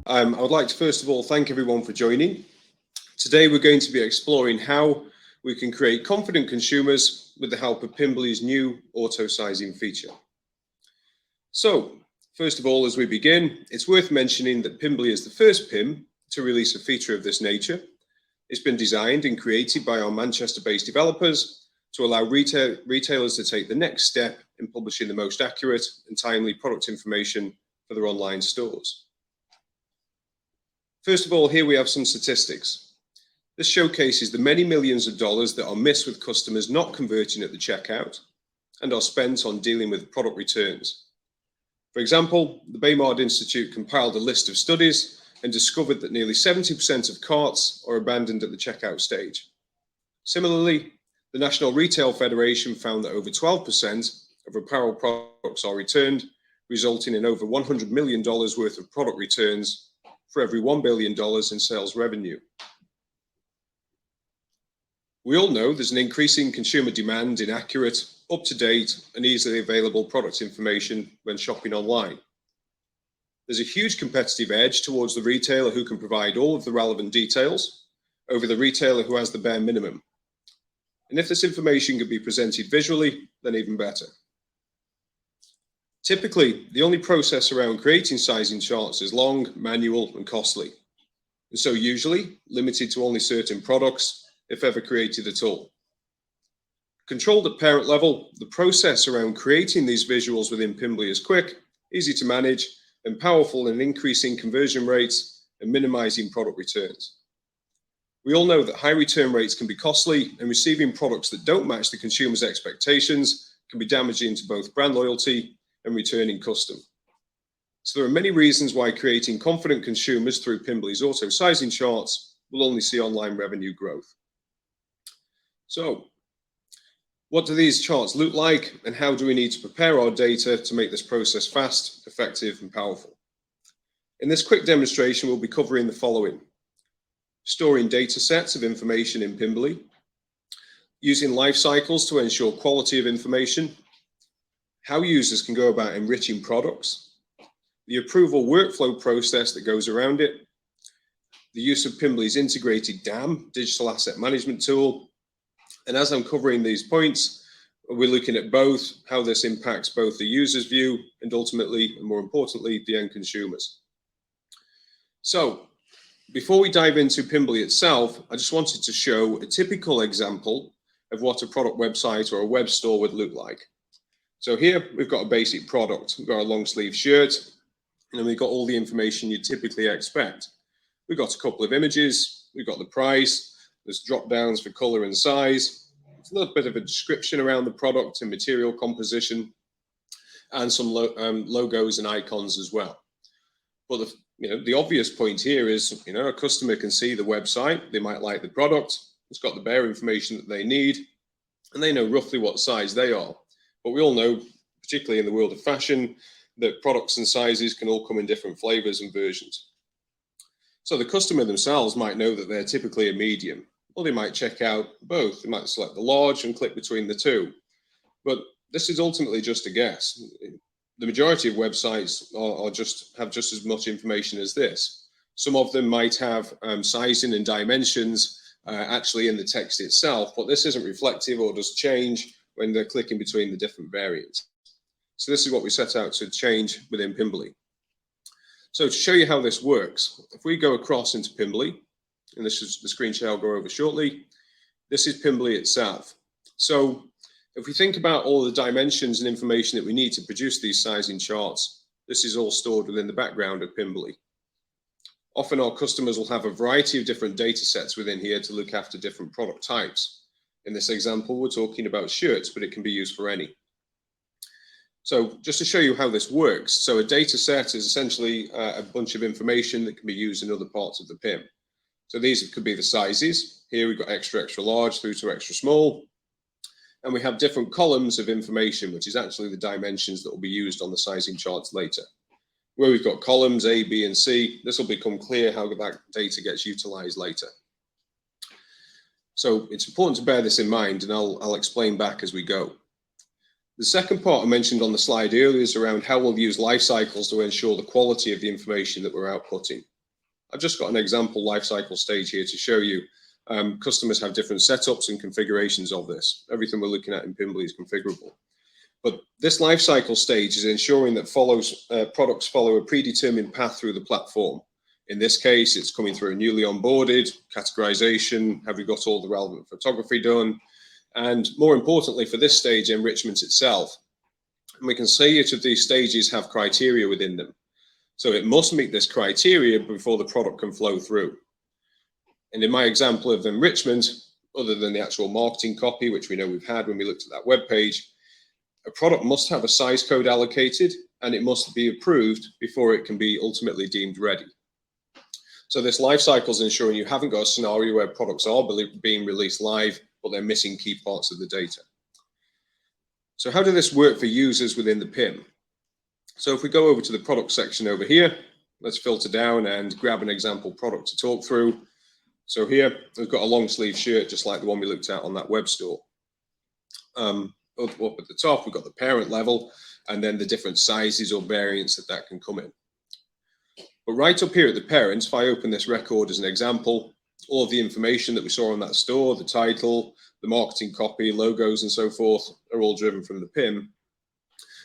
I would like to first of all thank everyone for joining. Today we're going to be exploring how we can create confident consumers with the help of Pimberly's new auto sizing feature. So first of all, as we begin, it's worth mentioning that Pimberly is the first PIM to release a feature of this nature. It's been designed and created by our Manchester-based developers to allow retailers to take the next step in publishing the most accurate and timely product information for their online stores. First of all, here we have some statistics. This showcases the many millions of dollars that are missed with customers not converting at the checkout and are spent on dealing with product returns. For example, the Baymard Institute compiled a list of studies and discovered that nearly 70% of carts are abandoned at the checkout stage. Similarly, the National Retail Federation found that over 12% of apparel products are returned, resulting in over $100 million worth of product returns for every $1 billion in sales revenue. We all know there's an increasing consumer demand in accurate, up-to-date, and easily available product information when shopping online. There's a huge competitive edge towards the retailer who can provide all of the relevant details over the retailer who has the bare minimum. And if this information can be presented visually, then even better. Typically, the only process around creating sizing charts is long, manual, and costly, and so usually limited to only certain products, if ever created at all. Controlled at parent level, the process around creating these visuals within Pimberly is quick, easy to manage, and powerful in increasing conversion rates and minimizing product returns. We all know that high return rates can be costly, and receiving products that don't match the consumer's expectations can be damaging to both brand loyalty and returning custom. So there are many reasons why creating confident consumers through Pimberly's auto sizing charts will only see online revenue growth. So what do these charts look like, and how do we need to prepare our data to make this process fast, effective, and powerful? In this quick demonstration, we'll be covering the following: storing data sets of information in Pimberly, using life cycles to ensure quality of information, how users can go about enriching products, the approval workflow process that goes around it, the use of Pimberly's integrated DAM, digital asset management tool. And as I'm covering these points, we're looking at both how this impacts both the user's view and ultimately, and more importantly, the end consumers. So before we dive into Pimberly itself, I just wanted to show a typical example of what a product website or a web store would look like. So here we've got a basic product. We've got a long sleeve shirt, and then we've got all the information you'd typically expect. We've got a couple of images, we've got the price, there's drop downs for color and size, there's a little bit of a description around the product and material composition, and some logos and icons as well. But the obvious point here is, a customer can see the website, they might like the product, it's got the bare information that they need, and they know roughly what size they are. But we all know, particularly in the world of fashion, that products and sizes can all come in different flavors and versions. So the customer themselves might know that they're typically a medium, or they might check out both. They might select the large and click between the two. But this is ultimately just a guess. The majority of websites have just as much information as this. Some of them might have sizing and dimensions actually in the text itself, but this isn't reflective or does change when they're clicking between the different variants. So this is what we set out to change within Pimberly. So to show you how this works, if we go across into Pimberly, and this is the screen share I'll go over shortly, this is Pimberly itself. So if we think about all the dimensions and information that we need to produce these sizing charts, this is all stored within the background of Pimberly. Often our customers will have a variety of different data sets within here to look after different product types. In this example, we're talking about shirts, but it can be used for any. So just to show you how this works, so a data set is essentially a bunch of information that can be used in other parts of the PIM. So these could be the sizes. Here we've got extra, extra large through to extra small. And we have different columns of information, which is actually the dimensions that will be used on the sizing charts later. Where we've got columns A, B, and C, this will become clear how that data gets utilized later. So it's important to bear this in mind, and I'll explain back as we go. The second part I mentioned on the slide earlier is around how we'll use life cycles to ensure the quality of the information that we're outputting. I've just got an example life cycle stage here to show you. Customers have different setups and configurations of this. Everything we're looking at in Pimberly is configurable. But this life cycle stage is ensuring that products follow a predetermined path through the platform. In this case, it's coming through a newly onboarded, categorization, have we got all the relevant photography done? And more importantly for this stage, enrichment itself. And we can see each of these stages have criteria within them. So it must meet this criteria before the product can flow through. And in my example of enrichment, other than the actual marketing copy, which we know we've had when we looked at that web page, a product must have a size code allocated and it must be approved before it can be ultimately deemed ready. So this life cycle is ensuring you haven't got a scenario where products are being released live, but they're missing key parts of the data. So how does this work for users within the PIM? So if we go over to the product section over here, let's filter down and grab an example product to talk through. So here we've got a long sleeve shirt, just like the one we looked at on that web store. Up at the top, we've got the parent level, and then the different sizes or variants that can come in. But right up here at the parent, if I open this record as an example, all of the information that we saw on that store, the title, the marketing copy, logos, and so forth, are all driven from the PIM,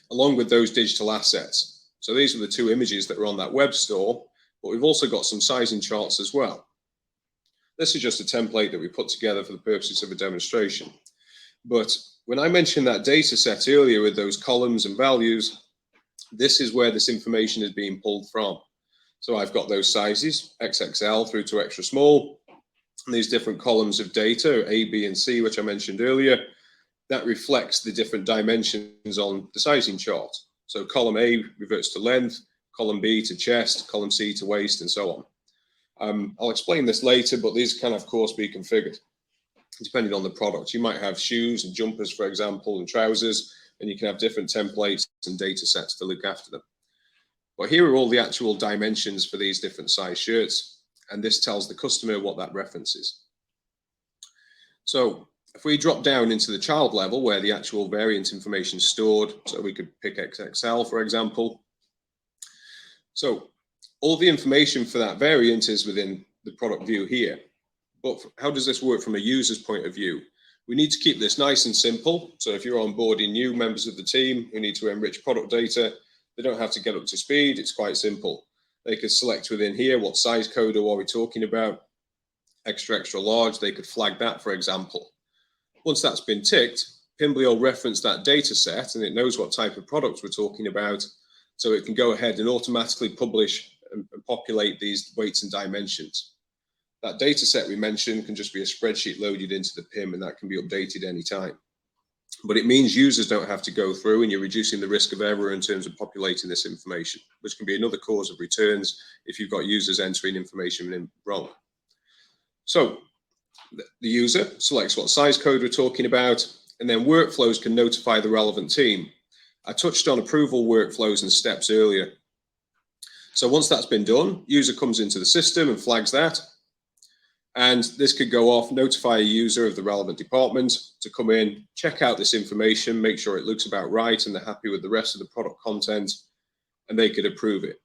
along with those digital assets. So these are the two images that are on that web store, but we've also got some sizing charts as well. This is just a template that we put together for the purposes of a demonstration. But when I mentioned that data set earlier with those columns and values, this is where this information is being pulled from. So I've got those sizes, XXL through to extra small, and these different columns of data, A, B, and C, which I mentioned earlier, that reflects the different dimensions on the sizing chart. So column A reverts to length, column B to chest, column C to waist, and so on. I'll explain this later, but these can, of course, be configured depending on the product. You might have shoes and jumpers, for example, and trousers, and you can have different templates and data sets to look after them. But here are all the actual dimensions for these different size shirts, and this tells the customer what that reference is. So if we drop down into the child level where the actual variant information is stored, so we could pick XXL, for example. So all the information for that variant is within the product view here. But how does this work from a user's point of view? We need to keep this nice and simple. So if you're onboarding new members of the team who need to enrich product data, they don't have to get up to speed. It's quite simple. They could select within here what size code or what we're talking about. Extra, extra large, they could flag that, for example. Once that's been ticked, Pimberly will reference that data set and it knows what type of products we're talking about. So it can go ahead and automatically publish and populate these weights and dimensions. That data set we mentioned can just be a spreadsheet loaded into the PIM and that can be updated anytime. But it means users don't have to go through and you're reducing the risk of error in terms of populating this information, which can be another cause of returns if you've got users entering information in wrong. So the user selects what size code we're talking about, and then workflows can notify the relevant team. I touched on approval workflows and steps earlier. So once that's been done, user comes into the system and flags that. And this could go off, notify a user of the relevant department to come in, check out this information, make sure it looks about right and they're happy with the rest of the product content, and they could approve it.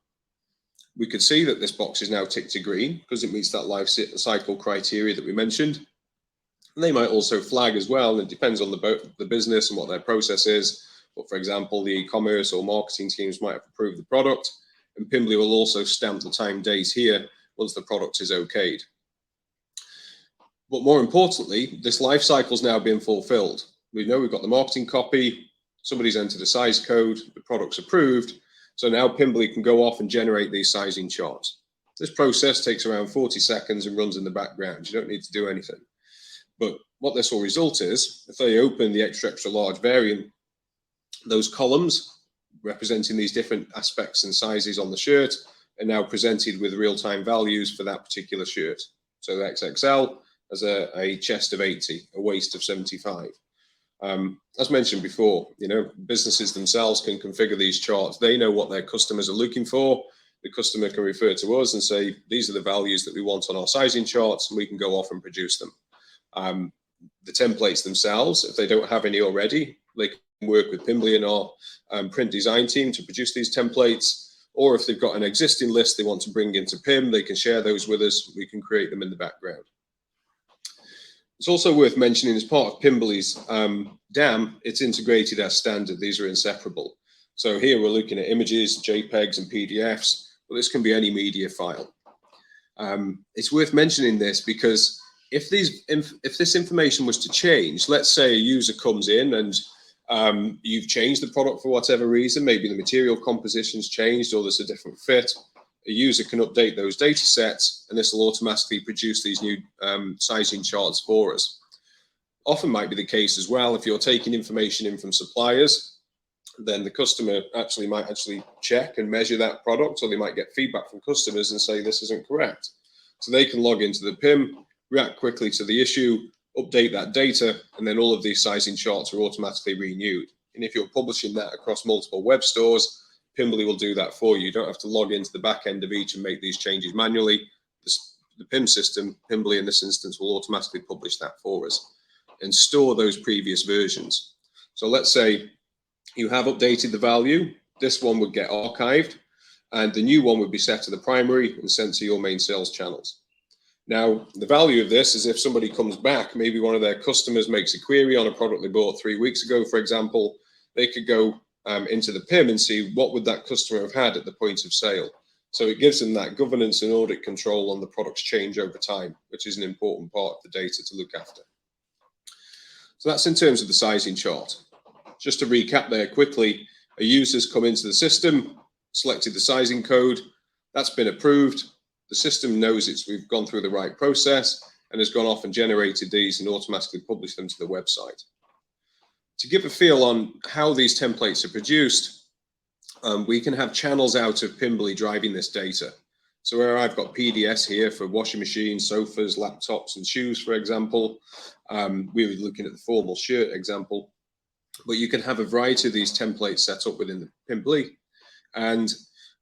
We could see that this box is now ticked to green because it meets that life cycle criteria that we mentioned. And they might also flag as well, and it depends on the business and what their process is. But for example, the e-commerce or marketing teams might have approved the product, and Pimberly will also stamp the time date here once the product is okayed. But more importantly, this life cycle is now being fulfilled. We know we've got the marketing copy, somebody's entered a size code, the product's approved. So now Pimberly can go off and generate these sizing charts. This process takes around 40 seconds and runs in the background. You don't need to do anything. But what this will result is, if they open the extra, extra large variant, those columns representing these different aspects and sizes on the shirt are now presented with real-time values for that particular shirt. So the XXL has a chest of 80, a waist of 75. As mentioned before, businesses themselves can configure these charts. They know what their customers are looking for. The customer can refer to us and say, these are the values that we want on our sizing charts, and we can go off and produce them. The templates themselves, if they don't have any already, they work with Pimberly and our print design team to produce these templates, or if they've got an existing list they want to bring into PIM, they can share those with us. We can create them in the background. It's also worth mentioning, as part of Pimberly's DAM, it's integrated as standard. These are inseparable. So here we're looking at images, JPEGs and PDFs, but this can be any media file. It's worth mentioning this because if this information was to change, let's say a user comes in and you've changed the product for whatever reason, maybe the material composition's changed or there's a different fit, a user can update those data sets and this will automatically produce these new sizing charts for us. Often might be the case as well, if you're taking information in from suppliers, then the customer might check and measure that product, or they might get feedback from customers and say this isn't correct. So they can log into the PIM, react quickly to the issue, update that data, and then all of these sizing charts are automatically renewed. And if you're publishing that across multiple web stores, Pimberly will do that for you. You don't have to log into the back end of each and make these changes manually. The PIM system, Pimberly in this instance, will automatically publish that for us and store those previous versions. So let's say you have updated the value, this one would get archived, and the new one would be set to the primary and sent to your main sales channels. Now, the value of this is if somebody comes back, maybe one of their customers makes a query on a product they bought 3 weeks ago, for example, they could go into the PIM and see what would that customer have had at the point of sale. So it gives them that governance and audit control on the product's change over time, which is an important part of the data to look after. So that's in terms of the sizing chart. Just to recap there quickly, a user's come into the system, selected the sizing code, that's been approved. The system knows we've gone through the right process and has gone off and generated these and automatically published them to the website. To give a feel on how these templates are produced, we can have channels out of Pimberly driving this data. So where I've got PDS here for washing machines, sofas, laptops and shoes, for example, we were looking at the formal shirt example, but you can have a variety of these templates set up within the Pimberly. And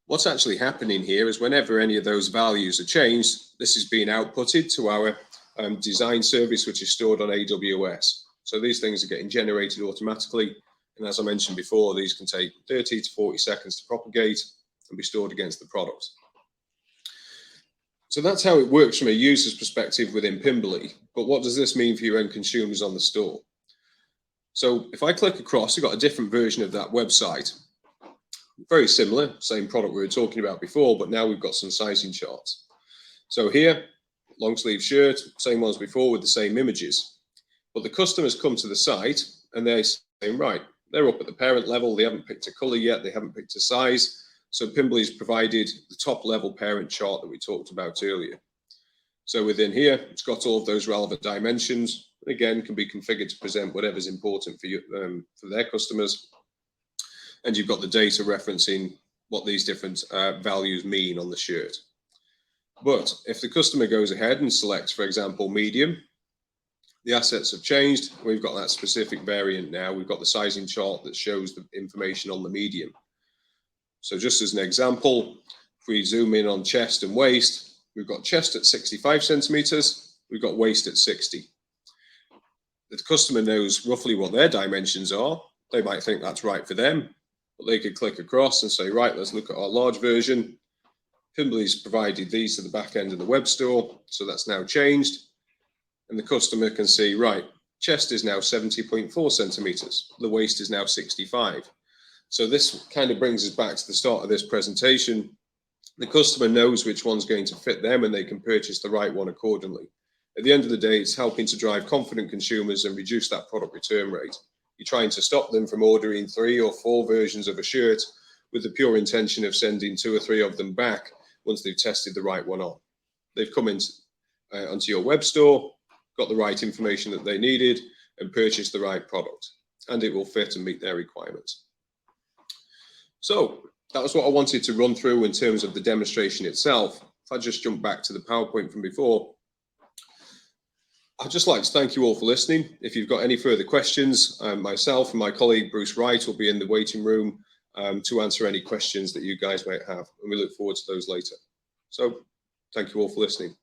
what's actually happening here is whenever any of those values are changed, this is being outputted to our design service, which is stored on AWS. So these things are getting generated automatically. And as I mentioned before, these can take 30 to 40 seconds to propagate and be stored against the product. So that's how it works from a user's perspective within Pimberly. But what does this mean for your end consumers on the store? So if I click across, we've got a different version of that website. Very similar, same product we were talking about before, but now we've got some sizing charts. So here, long sleeve shirt, same ones before with the same images. But the customers come to the site and they're saying, right, they're up at the parent level, they haven't picked a color yet, they haven't picked a size. So Pimberly's provided the top level parent chart that we talked about earlier. So within here, it's got all of those relevant dimensions. Again, can be configured to present whatever's important for you, for their customers. And you've got the data referencing what these different values mean on the shirt. But if the customer goes ahead and selects, for example, medium, the assets have changed. We've got that specific variant now. We've got the sizing chart that shows the information on the medium. So just as an example, if we zoom in on chest and waist, we've got chest at 65 centimeters, we've got waist at 60. The customer knows roughly what their dimensions are. They might think that's right for them, but they could click across and say, right, let's look at our large version. Pimberly's provided these to the back end of the web store, so that's now changed. And the customer can see, right, chest is now 70.4 centimeters. The waist is now 65. So this kind of brings us back to the start of this presentation. The customer knows which one's going to fit them and they can purchase the right one accordingly. At the end of the day, it's helping to drive confident consumers and reduce that product return rate. You're trying to stop them from ordering 3 or 4 versions of a shirt with the pure intention of sending 2 or 3 of them back once they've tested the right one on. They've come into onto your web store, got the right information that they needed and purchased the right product, and it will fit and meet their requirements. So that was what I wanted to run through in terms of the demonstration itself. If I just jump back to the PowerPoint from before, I'd just like to thank you all for listening. If you've got any further questions, myself and my colleague Bruce Wright will be in the waiting room to answer any questions that you guys might have, and we look forward to those later. So thank you all for listening.